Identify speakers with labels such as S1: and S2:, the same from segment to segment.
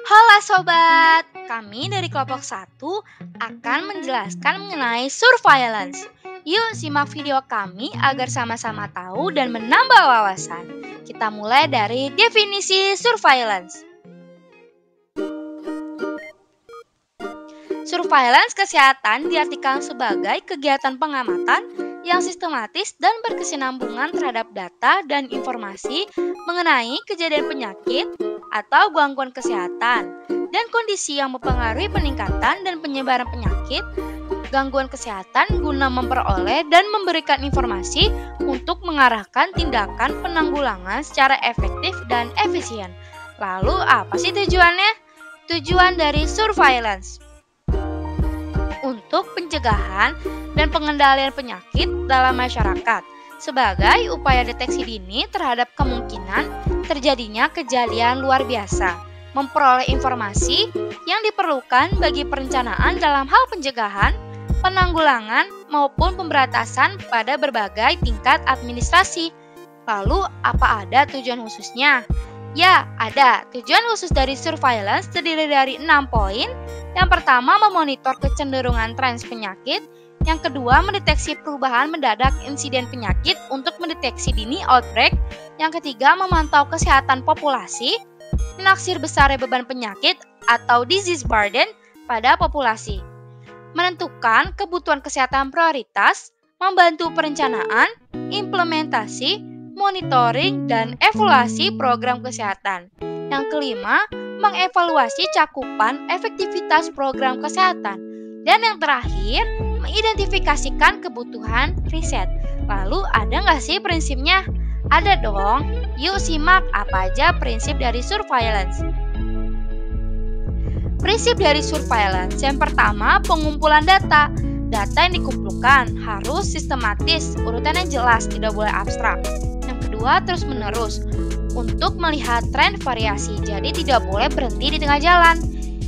S1: Halo sobat, kami dari kelompok 1 akan menjelaskan mengenai surveillance. Yuk simak video kami agar sama-sama tahu dan menambah wawasan. Kita mulai dari definisi surveillance. Surveillance kesehatan diartikan sebagai kegiatan pengamatan yang sistematis dan berkesinambungan terhadap data dan informasi mengenai kejadian penyakit atau gangguan kesehatan dan kondisi yang mempengaruhi peningkatan dan penyebaran penyakit, gangguan kesehatan guna memperoleh dan memberikan informasi untuk mengarahkan tindakan penanggulangan secara efektif dan efisien. Lalu apa sih tujuannya? Tujuan dari surveillance untuk pencegahan dan pengendalian penyakit dalam masyarakat sebagai upaya deteksi dini terhadap kemungkinan terjadinya kejadian luar biasa, memperoleh informasi yang diperlukan bagi perencanaan dalam hal pencegahan, penanggulangan, maupun pemberantasan pada berbagai tingkat administrasi. Lalu, apa ada tujuan khususnya? Ya, ada. Tujuan khusus dari surveillance terdiri dari 6 poin. Yang pertama, memonitor kecenderungan tren penyakit. Yang kedua, mendeteksi perubahan mendadak insiden penyakit untuk mendeteksi dini outbreak. Yang ketiga, memantau kesehatan populasi, menaksir besarnya beban penyakit atau disease burden pada populasi, menentukan kebutuhan kesehatan prioritas, membantu perencanaan, implementasi, monitoring, dan evaluasi program kesehatan. Yang kelima, mengevaluasi cakupan efektivitas program kesehatan. Dan yang terakhir, mengidentifikasikan kebutuhan riset. Lalu ada nggak sih prinsipnya? Ada dong. Yuk simak apa aja prinsip dari surveillance. Prinsip dari surveillance yang pertama, pengumpulan data. Data yang dikumpulkan harus sistematis, urutannya jelas, tidak boleh abstrak. Yang kedua, terus-menerus untuk melihat tren variasi, jadi tidak boleh berhenti di tengah jalan.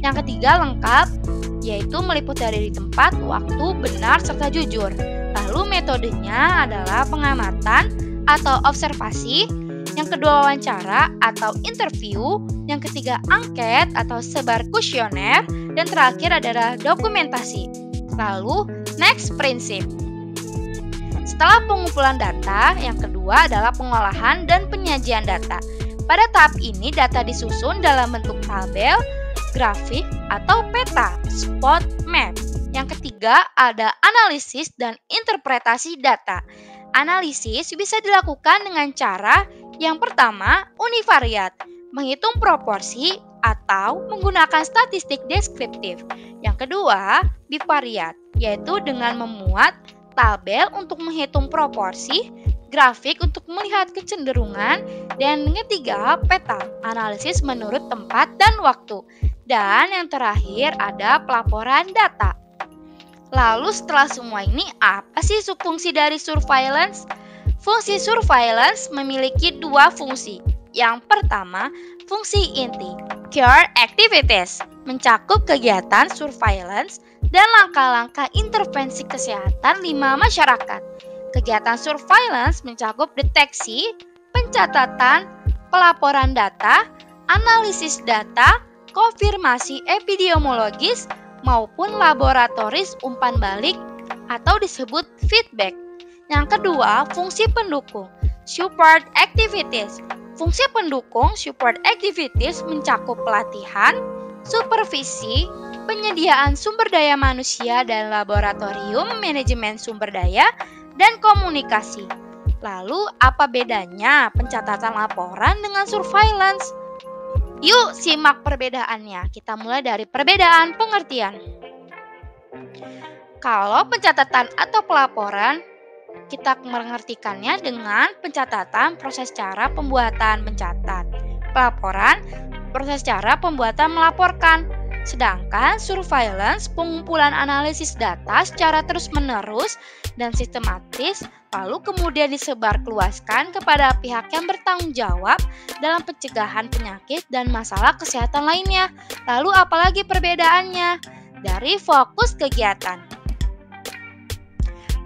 S1: Yang ketiga, lengkap, yaitu meliput dari tempat, waktu, benar, serta jujur. Lalu metodenya adalah pengamatan atau observasi. Yang kedua, wawancara atau interview. Yang ketiga, angket atau sebar kuesioner. Dan terakhir adalah dokumentasi. Lalu, next prinsip. Setelah pengumpulan data, yang kedua adalah pengolahan dan penyajian data. Pada tahap ini, data disusun dalam bentuk tabel, grafik, atau peta, spot map. Yang ketiga, ada analisis dan interpretasi data. Analisis bisa dilakukan dengan cara yang pertama, univariat, menghitung proporsi atau menggunakan statistik deskriptif. Yang kedua, bivariat, yaitu dengan memuat tabel untuk menghitung proporsi, grafik untuk melihat kecenderungan, dan yang ketiga, peta, analisis menurut tempat dan waktu. Dan yang terakhir ada pelaporan data. Lalu setelah semua ini, apa sih fungsi dari surveillance? Fungsi surveillance memiliki dua fungsi. Yang pertama, fungsi inti, core activities, mencakup kegiatan surveillance dan langkah-langkah intervensi kesehatan 5 masyarakat. Kegiatan surveillance mencakup deteksi, pencatatan, pelaporan data, analisis data, konfirmasi epidemiologis, maupun laboratoris umpan balik atau disebut feedback. Yang kedua, fungsi pendukung, support activities. Fungsi pendukung, support activities mencakup pelatihan, supervisi, penyediaan sumber daya manusia dan laboratorium manajemen sumber daya, dan komunikasi. Lalu, apa bedanya pencatatan laporan dengan surveillance? Yuk simak perbedaannya. Kita mulai dari perbedaan pengertian. Kalau pencatatan atau pelaporan, kita mengertikannya dengan pencatatan proses cara pembuatan mencatat. Pelaporan, proses cara pembuatan melaporkan. Sedangkan surveillance, pengumpulan analisis data secara terus-menerus dan sistematis, lalu kemudian disebarluaskan kepada pihak yang bertanggung jawab dalam pencegahan penyakit dan masalah kesehatan lainnya. Lalu apalagi perbedaannya? Dari fokus kegiatan.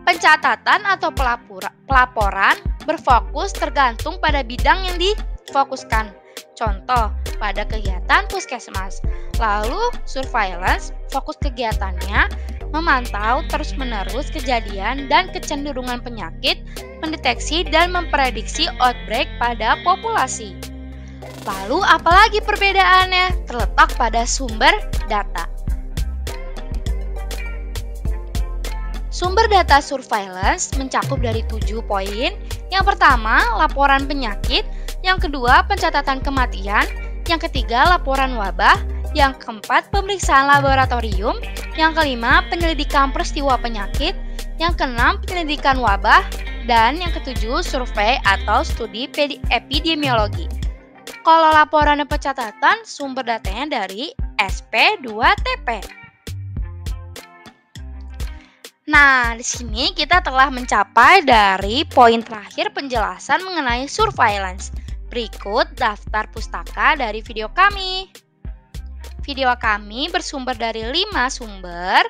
S1: Pencatatan atau pelaporan berfokus tergantung pada bidang yang difokuskan. Contoh, pada kegiatan puskesmas. Lalu, surveillance fokus kegiatannya memantau terus-menerus kejadian dan kecenderungan penyakit, mendeteksi dan memprediksi outbreak pada populasi. Lalu, apalagi perbedaannya? Terletak pada sumber data. Sumber data surveillance mencakup dari 7 poin. Yang pertama, laporan penyakit. Yang kedua, pencatatan kematian. Yang ketiga, laporan wabah. Yang keempat, pemeriksaan laboratorium. Yang kelima, penyelidikan peristiwa penyakit. Yang keenam, penyelidikan wabah. Dan yang ketujuh, survei atau studi epidemiologi. Kalau laporan dan pencatatan, sumber datanya dari SP2TP. Nah, di sini kita telah mencapai dari poin terakhir penjelasan mengenai surveillance. Berikut daftar pustaka dari video kami. Video kami bersumber dari 5 sumber.